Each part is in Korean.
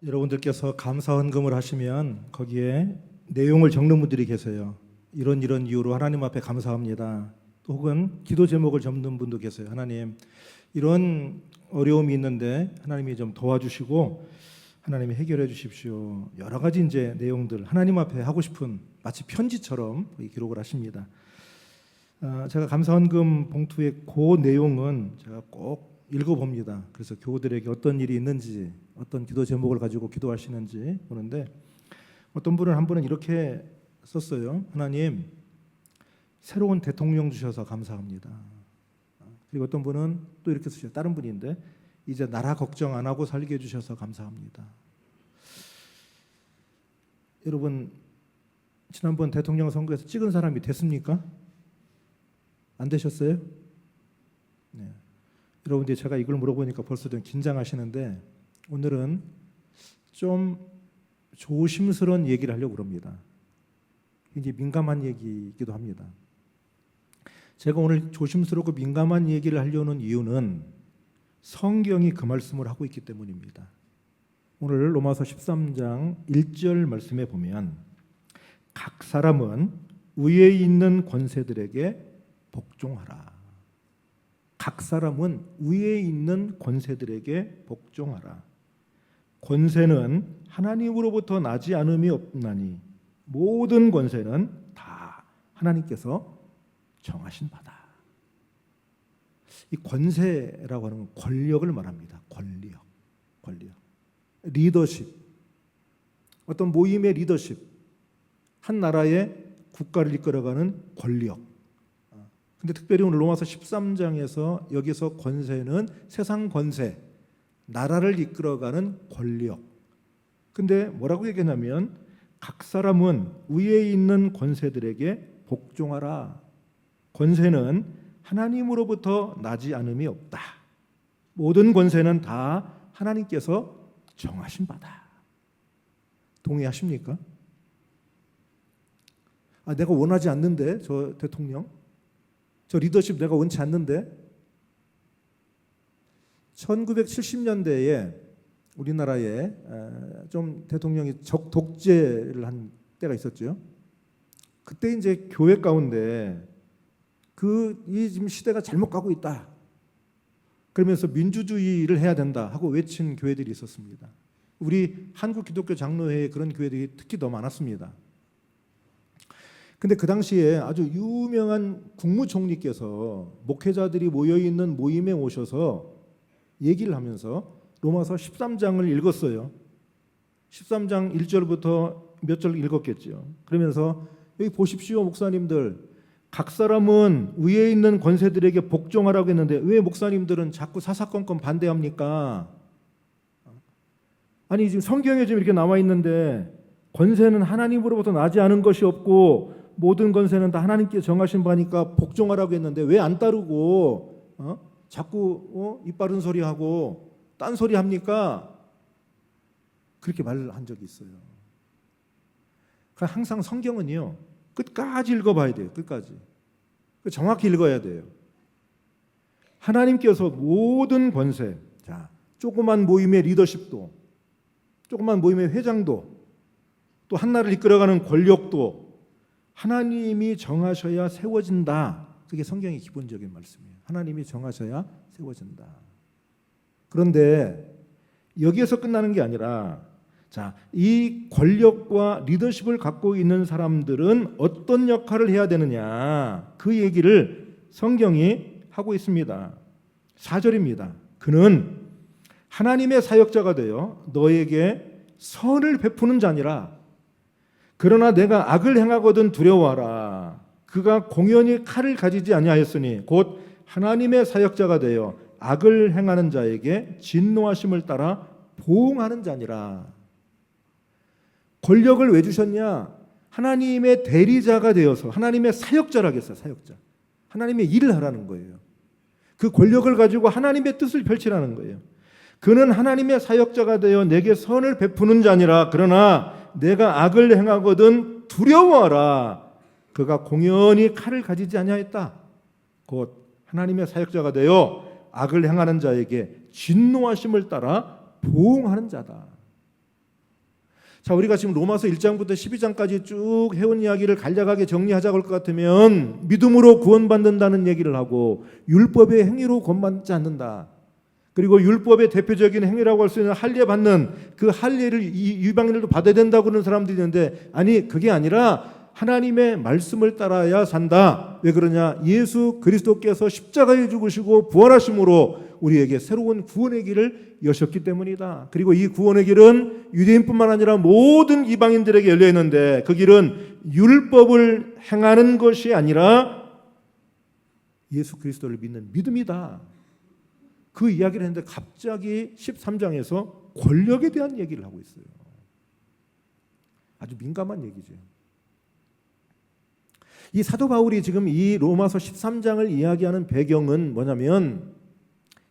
여러분들께서 감사 헌금을 하시면 거기에 내용을 적는 분들이 계세요. 이런 이유로 하나님 앞에 감사합니다. 혹은 기도 제목을 적는 분도 계세요. 하나님, 이런 어려움이 있는데 하나님이 좀 도와주시고 하나님이 해결해 주십시오. 여러 가지 이제 내용들 하나님 앞에 하고 싶은 마치 편지처럼 기록을 하십니다. 제가 감사 헌금 봉투의 그 내용은 제가 꼭 읽어봅니다. 그래서 교우들에게 어떤 일이 있는지, 어떤 기도 제목을 가지고 기도하시는지 보는데, 어떤 분은 한 분은 이렇게 썼어요. 하나님, 새로운 대통령 주셔서 감사합니다. 그리고 어떤 분은 또 이렇게 쓰셔요. 다른 분인데, 이제 나라 걱정 안 하고 살게 해주셔서 감사합니다. 여러분, 지난번 대통령 선거에서 찍은 사람이 됐습니까? 안 되셨어요? 네. 여러분들이 제가 이걸 물어보니까 벌써 좀 긴장하시는데, 오늘은 좀 조심스러운 얘기를 하려고 합니다. 굉장히 민감한 얘기이기도 합니다. 제가 오늘 조심스럽고 민감한 얘기를 하려는 이유는 성경이 그 말씀을 하고 있기 때문입니다. 오늘 로마서 13장 1절 말씀에 보면 각 사람은 위에 있는 권세들에게 복종하라. 각 사람은 위에 있는 권세들에게 복종하라. 권세는 하나님으로부터 나지 않음이 없나니 모든 권세는 다 하나님께서 정하신 바다. 이 권세라고 하는 건 권력을 말합니다. 권력. 리더십. 어떤 모임의 리더십. 한 나라의 국가를 이끌어가는 권력. 근데 특별히 오늘 로마서 13장에서 여기서 권세는 세상 권세, 나라를 이끌어가는 권력. 근데 뭐라고 얘기하냐면 각 사람은 위에 있는 권세들에게 복종하라. 권세는 하나님으로부터 나지 않음이 없다. 모든 권세는 다 하나님께서 정하신 바다. 동의하십니까? 내가 원하지 않는데 저 대통령, 저 리더십 내가 원치 않는데. 1970년대에 우리나라에 좀 대통령이 독재를 한 때가 있었죠. 그때 이제 교회 가운데 이 지금 시대가 잘못 가고 있다. 그러면서 민주주의를 해야 된다 하고 외친 교회들이 있었습니다. 우리 한국 기독교 장로회에 그런 교회들이 특히 더 많았습니다. 근데 그 당시에 아주 유명한 국무총리께서 목회자들이 모여있는 모임에 오셔서 얘기를 하면서 로마서 13장을 읽었어요. 13장 1절부터 몇 절 읽었겠죠. 그러면서 여기 보십시오, 목사님들. 각 사람은 위에 있는 권세들에게 복종하라고 했는데 왜 목사님들은 자꾸 사사건건 반대합니까? 아니, 지금 성경에 지금 이렇게 나와 있는데 권세는 하나님으로부터 나지 않은 것이 없고 모든 권세는 다 하나님께 정하신 바니까 복종하라고 했는데 왜 안 따르고 자꾸 입 바른 소리 하고 딴 소리 합니까? 그렇게 말을 한 적이 있어요. 그러니까 항상 성경은요, 끝까지 읽어봐야 돼요. 끝까지. 정확히 읽어야 돼요. 하나님께서 모든 권세, 조그만 모임의 리더십도, 조그만 모임의 회장도, 또 한 나라를 이끌어가는 권력도 하나님이 정하셔야 세워진다. 그게 성경의 기본적인 말씀이에요. 하나님이 정하셔야 세워진다. 그런데 여기에서 끝나는 게 아니라, 이 권력과 리더십을 갖고 있는 사람들은 어떤 역할을 해야 되느냐, 그 얘기를 성경이 하고 있습니다. 4절입니다. 그는 하나님의 사역자가 되어 너에게 선을 베푸는 자니라. 그러나 내가 악을 행하거든 두려워하라. 그가 공연히 칼을 가지지 아니하였으니 곧 하나님의 사역자가 되어 악을 행하는 자에게 진노하심을 따라 보응하는 자니라. 권력을 왜 주셨냐? 하나님의 대리자가 되어서 하나님의 사역자라겠어요. 사역자. 하나님의 일을 하라는 거예요. 그 권력을 가지고 하나님의 뜻을 펼치라는 거예요. 그는 하나님의 사역자가 되어 내게 선을 베푸는 자니라. 그러나 내가 악을 행하거든 두려워하라. 그가 공연히 칼을 가지지 아니하였다. 곧 하나님의 사역자가 되어 악을 행하는 자에게 진노하심을 따라 보응하는 자다. 자, 우리가 지금 로마서 1장부터 12장까지 쭉 해온 이야기를 간략하게 정리하자고 할 것 같으면 믿음으로 구원받는다는 얘기를 하고 율법의 행위로 구원받지 않는다. 그리고 율법의 대표적인 행위라고 할 수 있는 할례 받는 그 할례를 이 이방인들도 받아야 된다고 그러는 사람들이 있는데, 아니 그게 아니라 하나님의 말씀을 따라야 산다. 왜 그러냐? 예수 그리스도께서 십자가에 죽으시고 부활하심으로 우리에게 새로운 구원의 길을 여셨기 때문이다. 그리고 이 구원의 길은 유대인뿐만 아니라 모든 이방인들에게 열려 있는데, 그 길은 율법을 행하는 것이 아니라 예수 그리스도를 믿는 믿음이다. 그 이야기를 했는데 갑자기 13장에서 권력에 대한 얘기를 하고 있어요. 아주 민감한 얘기죠. 이 사도 바울이 지금 이 로마서 13장을 이야기하는 배경은 뭐냐면,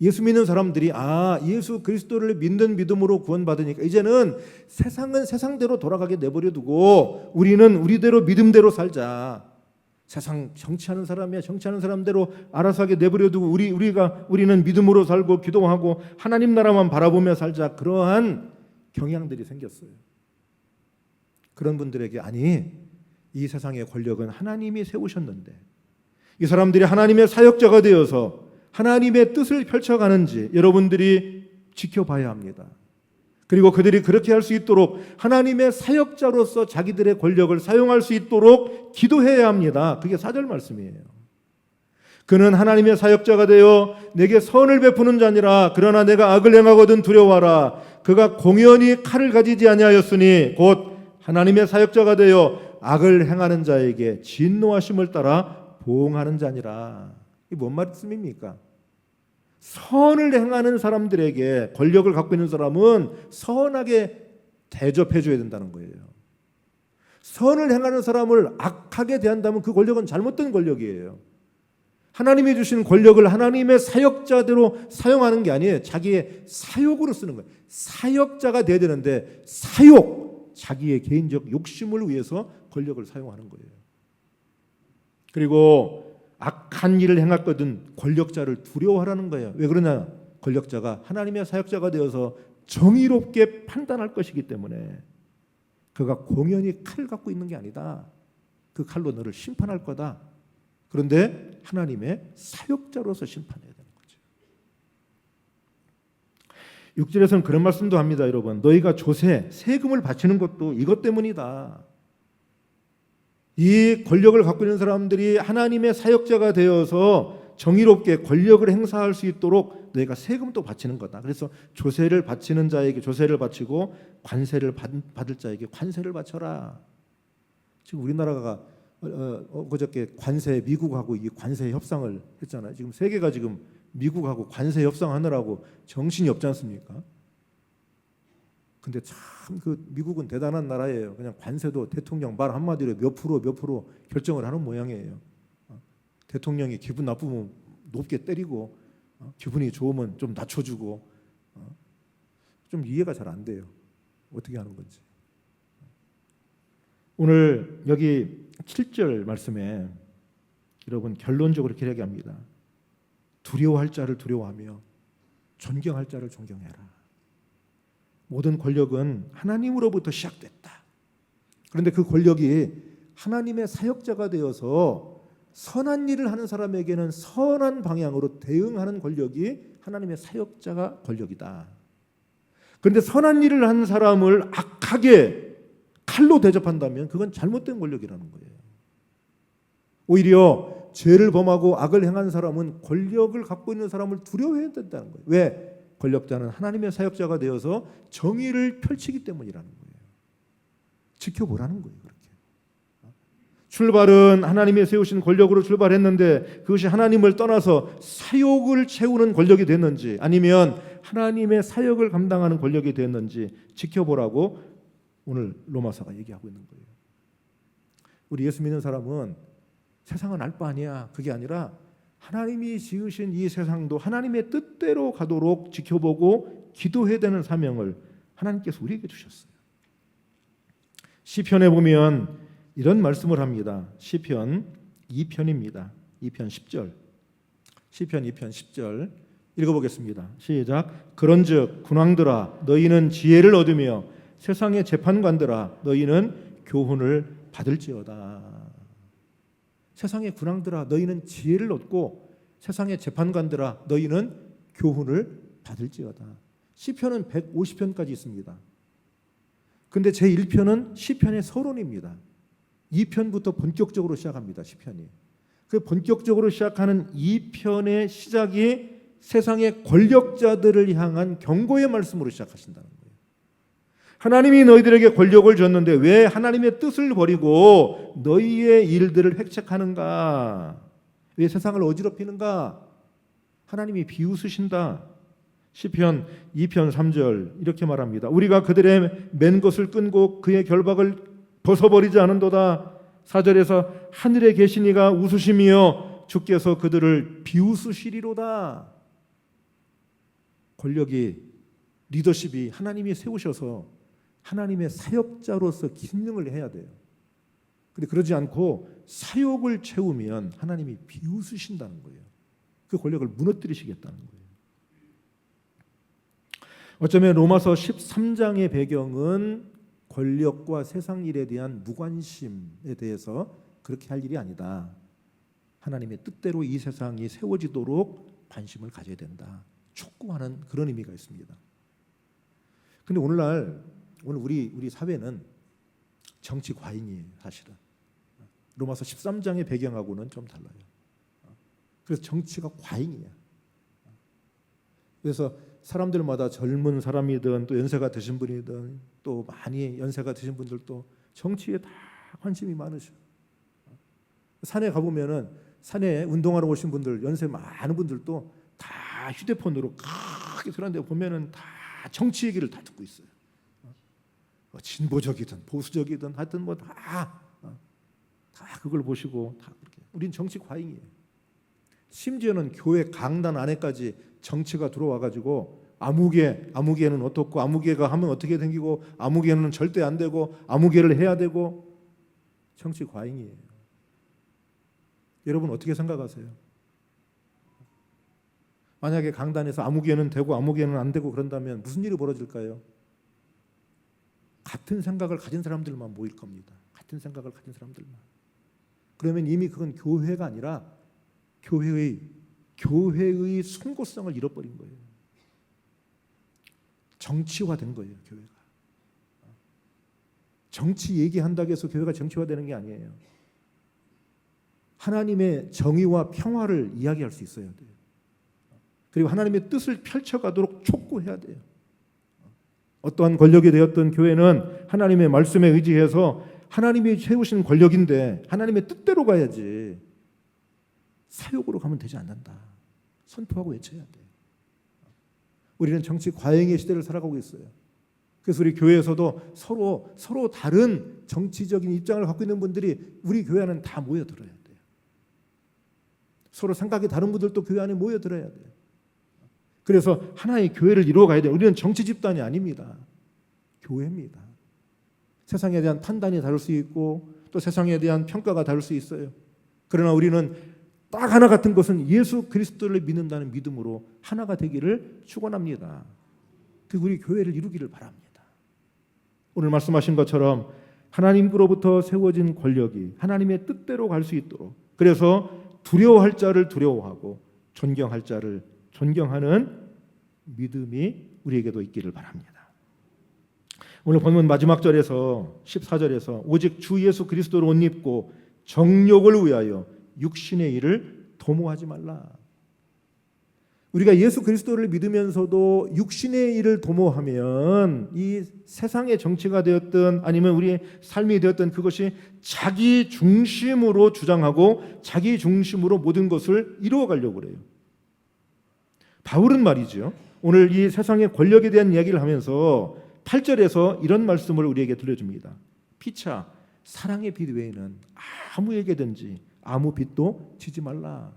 예수 믿는 사람들이 예수 그리스도를 믿는 믿음으로 구원받으니까 이제는 세상은 세상대로 돌아가게 내버려 두고 우리는 우리대로 믿음대로 살자. 세상 정치하는 사람이야 정치하는 사람대로 알아서 하게 내버려 두고 우리는 믿음으로 살고 기도하고 하나님 나라만 바라보며 살자. 그러한 경향들이 생겼어요. 그런 분들에게 아니, 이 세상의 권력은 하나님이 세우셨는데 이 사람들이 하나님의 사역자가 되어서 하나님의 뜻을 펼쳐가는지 여러분들이 지켜봐야 합니다. 그리고 그들이 그렇게 할 수 있도록 하나님의 사역자로서 자기들의 권력을 사용할 수 있도록 기도해야 합니다. 그게 4절 말씀이에요. 그는 하나님의 사역자가 되어 내게 선을 베푸는 자니라. 그러나 내가 악을 행하거든 두려워하라. 그가 공연히 칼을 가지지 아니하였으니 곧 하나님의 사역자가 되어 악을 행하는 자에게 진노하심을 따라 보응하는 자니라. 이게 뭔 말씀입니까? 선을 행하는 사람들에게, 권력을 갖고 있는 사람은 선하게 대접해 줘야 된다는 거예요. 선을 행하는 사람을 악하게 대한다면 그 권력은 잘못된 권력이에요. 하나님이 주신 권력을 하나님의 사역자대로 사용하는 게 아니에요. 자기의 사욕으로 쓰는 거예요. 사역자가 돼야 되는데 사욕, 자기의 개인적 욕심을 위해서 권력을 사용하는 거예요. 그리고 악한 일을 행했거든 권력자를 두려워하라는 거예요. 왜 그러냐? 권력자가 하나님의 사역자가 되어서 정의롭게 판단할 것이기 때문에. 그가 공연히 칼 갖고 있는 게 아니다. 그 칼로 너를 심판할 거다. 그런데 하나님의 사역자로서 심판해야 되는 거죠. 6절에서는 그런 말씀도 합니다. 여러분, 너희가 조세, 세금을 바치는 것도 이것 때문이다. 이 권력을 갖고 있는 사람들이 하나님의 사역자가 되어서 정의롭게 권력을 행사할 수 있도록 너희가 세금도 바치는 거다. 그래서 조세를 바치는 자에게 조세를 바치고 관세를 받을 자에게 관세를 바쳐라. 지금 우리나라가 그저께 관세, 미국하고 이 관세 협상을 했잖아요. 지금 세계가 지금 미국하고 관세 협상하느라고 정신이 없지 않습니까? 근데 참 그 미국은 대단한 나라예요. 그냥 관세도 대통령 말 한마디로 몇 프로 결정을 하는 모양이에요. 대통령이 기분 나쁘면 높게 때리고 기분이 좋으면 좀 낮춰주고 좀 이해가 잘 안 돼요. 어떻게 하는 건지. 오늘 여기 7절 말씀에 여러분 결론적으로 이렇게 이야기합니다. 두려워할 자를 두려워하며 존경할 자를 존경해라. 모든 권력은 하나님으로부터 시작됐다. 그런데 그 권력이 하나님의 사역자가 되어서 선한 일을 하는 사람에게는 선한 방향으로 대응하는 권력이 하나님의 사역자가 권력이다. 그런데 선한 일을 하는 사람을 악하게 칼로 대접한다면 그건 잘못된 권력이라는 거예요. 오히려 죄를 범하고 악을 행한 사람은 권력을 갖고 있는 사람을 두려워해야 된다는 거예요. 왜? 권력자는 하나님의 사역자가 되어서 정의를 펼치기 때문이라는 거예요. 지켜보라는 거예요. 그렇게. 출발은 하나님이 세우신 권력으로 출발했는데 그것이 하나님을 떠나서 사욕을 채우는 권력이 됐는지 아니면 하나님의 사역을 감당하는 권력이 됐는지 지켜보라고 오늘 로마서가 얘기하고 있는 거예요. 우리 예수 믿는 사람은 세상은 알 바 아니야. 그게 아니라 하나님이 지으신 이 세상도 하나님의 뜻대로 가도록 지켜보고 기도해야 되는 사명을 하나님께서 우리에게 주셨어요. 시편에 보면 이런 말씀을 합니다. 시편 2편입니다. 2편 10절. 시편 2편 10절 읽어보겠습니다. 시작. 그런즉 군왕들아 너희는 지혜를 얻으며 세상의 재판관들아 너희는 교훈을 받을지어다. 세상의 군왕들아 너희는 지혜를 얻고 세상의 재판관들아 너희는 교훈을 받을지어다. 시편은 150편까지 있습니다. 근데 제1편은 시편의 서론입니다. 2편부터 본격적으로 시작합니다. 시편이. 그 본격적으로 시작하는 2편의 시작이 세상의 권력자들을 향한 경고의 말씀으로 시작하신다는 거예요. 하나님이 너희들에게 권력을 줬는데 왜 하나님의 뜻을 버리고 너희의 일들을 획책하는가? 왜 세상을 어지럽히는가? 하나님이 비웃으신다. 시편 2편 3절 이렇게 말합니다. 우리가 그들의 맨 것을 끊고 그의 결박을 벗어버리지 않은도다. 4절에서 하늘에 계신 이가 웃으시며 주께서 그들을 비웃으시리로다. 권력이, 리더십이 하나님이 세우셔서 하나님의 사역자로서 기능을 해야 돼요. 근데 그러지 않고 사욕을 채우면 하나님이 비웃으신다는 거예요. 그 권력을 무너뜨리시겠다는 거예요. 어쩌면 로마서 13장의 배경은 권력과 세상 일에 대한 무관심에 대해서 그렇게 할 일이 아니다. 하나님의 뜻대로 이 세상이 세워지도록 관심을 가져야 된다. 촉구하는 그런 의미가 있습니다. 근데 오늘 우리 사회는 정치 과잉이에요, 사실은. 로마서 13장의 배경하고는 좀 달라요. 그래서 정치가 과잉이에요. 그래서 사람들마다 젊은 사람이든 또 연세가 드신 분이든 또 많이 연세가 드신 분들도 정치에 다 관심이 많으셔. 산에 가보면은 산에 운동하러 오신 분들, 연세 많은 분들도 다 휴대폰으로 크게 들었는데 보면은 다 정치 얘기를 다 듣고 있어요. 진보적이든 보수적이든 하여튼 뭐 다 그걸 보시고 다 그렇게. 우린 정치 과잉이에요. 심지어는 교회 강단 안에까지 정치가 들어와가지고 아무개는 어떻고 아무개가 하면 어떻게 생기고 아무개는 절대 안 되고 아무개를 해야 되고 정치 과잉이에요. 여러분 어떻게 생각하세요? 만약에 강단에서 아무개는 되고 아무개는 안 되고 그런다면 무슨 일이 벌어질까요? 같은 생각을 가진 사람들만 모일 겁니다. 같은 생각을 가진 사람들만. 그러면 이미 그건 교회가 아니라 교회의 송곳성을 잃어버린 거예요. 정치화된 거예요, 교회가. 정치 얘기한다고 해서 교회가 정치화되는 게 아니에요. 하나님의 정의와 평화를 이야기할 수 있어야 돼요. 그리고 하나님의 뜻을 펼쳐가도록 촉구해야 돼요. 어떠한 권력이 되었던 교회는 하나님의 말씀에 의지해서 하나님이 세우신 권력인데 하나님의 뜻대로 가야지 사욕으로 가면 되지 않는다. 선포하고 외쳐야 돼. 우리는 정치 과잉의 시대를 살아가고 있어요. 그래서 우리 교회에서도 서로 다른 정치적인 입장을 갖고 있는 분들이 우리 교회 안에는 다 모여들어야 돼요. 서로 생각이 다른 분들도 교회 안에 모여들어야 돼요. 그래서 하나의 교회를 이루어가야 돼요. 우리는 정치 집단이 아닙니다. 교회입니다. 세상에 대한 판단이 다를 수 있고 또 세상에 대한 평가가 다를 수 있어요. 그러나 우리는 딱 하나 같은 것은 예수 그리스도를 믿는다는 믿음으로 하나가 되기를 축원합니다. 그 우리 교회를 이루기를 바랍니다. 오늘 말씀하신 것처럼 하나님으로부터 세워진 권력이 하나님의 뜻대로 갈 수 있도록, 그래서 두려워할 자를 두려워하고 존경할 자를 존경하는 믿음이 우리에게도 있기를 바랍니다. 오늘 본문 마지막 절에서 14절에서 오직 주 예수 그리스도를 옷 입고 정욕을 위하여 육신의 일을 도모하지 말라. 우리가 예수 그리스도를 믿으면서도 육신의 일을 도모하면 이 세상의 정치가 되었든 아니면 우리의 삶이 되었든 그것이 자기 중심으로 주장하고 자기 중심으로 모든 것을 이루어가려고 그래요. 바울은 말이죠, 오늘 이 세상의 권력에 대한 이야기를 하면서 8절에서 이런 말씀을 우리에게 들려줍니다. 피차 사랑의 빛 외에는 아무에게든지 아무 빛도 지지 말라.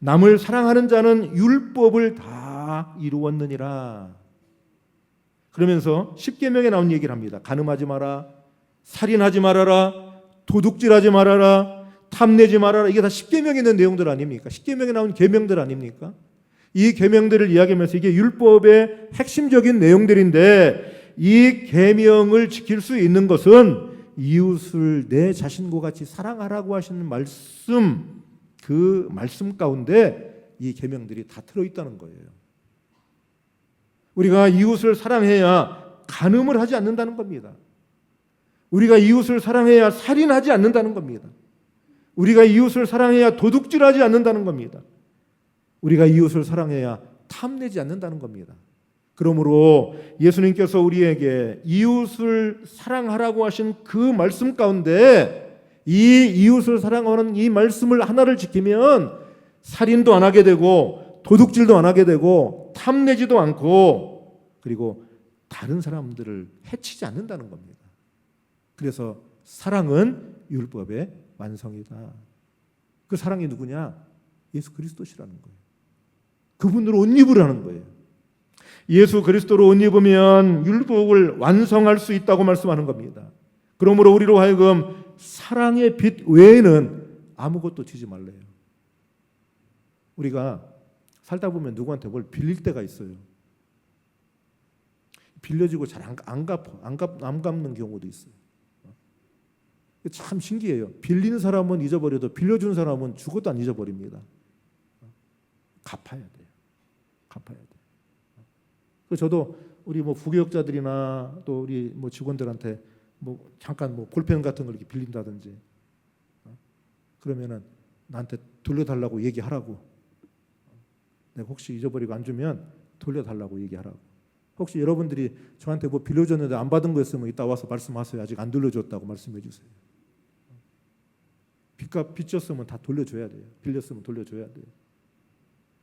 남을 사랑하는 자는 율법을 다 이루었느니라. 그러면서 십계명에 나온 얘기를 합니다. 간음하지 마라, 살인하지 말아라, 도둑질하지 말아라, 탐내지 말아라. 이게 다 십계명에 있는 내용들 아닙니까? 십계명에 나온 계명들 아닙니까? 이 계명들을 이야기하면서 이게 율법의 핵심적인 내용들인데 이 계명을 지킬 수 있는 것은 이웃을 내 자신과 같이 사랑하라고 하시는 말씀, 그 말씀 가운데 이 계명들이 다 들어있다는 거예요. 우리가 이웃을 사랑해야 간음을 하지 않는다는 겁니다. 우리가 이웃을 사랑해야 살인하지 않는다는 겁니다. 우리가 이웃을 사랑해야 도둑질하지 않는다는 겁니다. 우리가 이웃을 사랑해야 탐내지 않는다는 겁니다. 그러므로 예수님께서 우리에게 이웃을 사랑하라고 하신 그 말씀 가운데 이 이웃을 사랑하는 이 말씀을 하나를 지키면 살인도 안 하게 되고 도둑질도 안 하게 되고 탐내지도 않고 그리고 다른 사람들을 해치지 않는다는 겁니다. 그래서 사랑은 율법의 완성이다. 그 사랑이 누구냐? 예수 그리스도시라는 거예요. 그분으로 옷 입으라는 거예요. 예수 그리스도로 옷 입으면 율법을 완성할 수 있다고 말씀하는 겁니다. 그러므로 우리로 하여금 사랑의 빛 외에는 아무것도 지지 말래요. 우리가 살다 보면 누구한테 뭘 빌릴 때가 있어요. 빌려주고 잘 안 갚는 경우도 있어요. 참 신기해요. 빌린 사람은 잊어버려도 빌려준 사람은 죽어도 안 잊어버립니다. 갚아야 돼요. 갚아야 돼요. 그래서 저도 우리 뭐 부교역자들이나 또 우리 뭐 직원들한테 뭐 잠깐 뭐 볼펜 같은 걸 이렇게 빌린다든지 그러면은 나한테 돌려달라고 얘기하라고. 내가 혹시 잊어버리고 안 주면 돌려달라고 얘기하라고. 혹시 여러분들이 저한테 뭐 빌려줬는데 안 받은 거 있으면 이따 와서 말씀하세요. 아직 안 돌려줬다고 말씀해 주세요. 빚값 빚졌으면 다 돌려줘야 돼요. 빌렸으면 돌려줘야 돼요.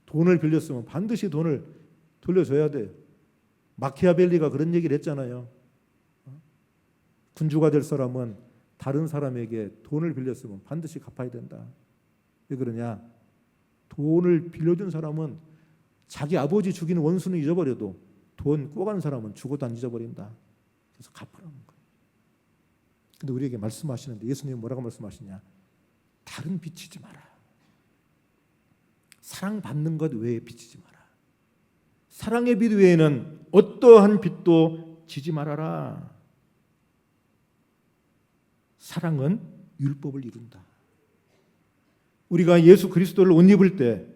돈을 빌렸으면 반드시 돈을 돌려줘야 돼요. 마키아벨리가 그런 얘기를 했잖아요. 군주가 될 사람은 다른 사람에게 돈을 빌렸으면 반드시 갚아야 된다. 왜 그러냐? 돈을 빌려준 사람은 자기 아버지 죽이는 원수는 잊어버려도 돈 꿔가는 사람은 죽어도 안 잊어버린다. 그래서 갚으라는 거예요. 근데 우리에게 말씀하시는데 예수님은 뭐라고 말씀하시냐? 다른 비치지 마라. 사랑받는 것 외에 비치지 마라. 사랑의 빛 외에는 어떠한 빛도 지지 말아라. 사랑은 율법을 이룬다. 우리가 예수 그리스도를 옷 입을 때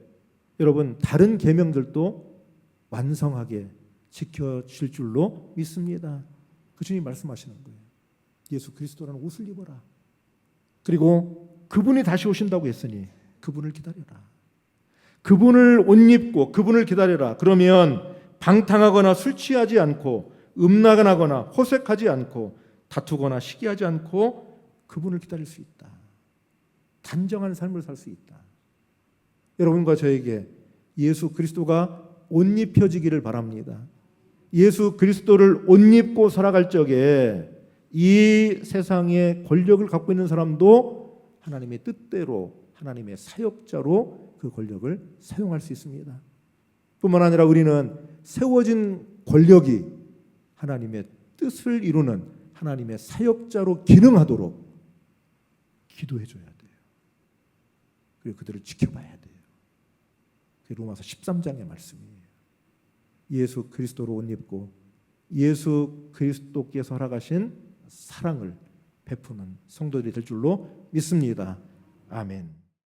여러분 다른 계명들도 완성하게 지켜질 줄로 믿습니다. 그 주님 말씀하시는 거예요. 예수 그리스도라는 옷을 입어라. 그리고 그분이 다시 오신다고 했으니 그분을 기다려라. 그분을 옷 입고 그분을 기다려라. 그러면 방탕하거나 술 취하지 않고 음란하거나 호색하지 않고 다투거나 시기하지 않고 그분을 기다릴 수 있다. 단정한 삶을 살 수 있다. 여러분과 저에게 예수 그리스도가 옷 입혀지기를 바랍니다. 예수 그리스도를 옷 입고 살아갈 적에 이 세상의 권력을 갖고 있는 사람도 하나님의 뜻대로 하나님의 사역자로 그 권력을 사용할 수 있습니다. 뿐만 아니라 우리는 세워진 권력이 하나님의 뜻을 이루는 하나님의 사역자로 기능하도록 기도해 줘야 돼요. 그리고 그들을 지켜봐야 돼요. 그게 로마서 13장의 말씀이에요. 예수 그리스도로 옷 입고 예수 그리스도께서 허락하신 사랑을 베푸는 성도들이 될 줄로 믿습니다. 아멘.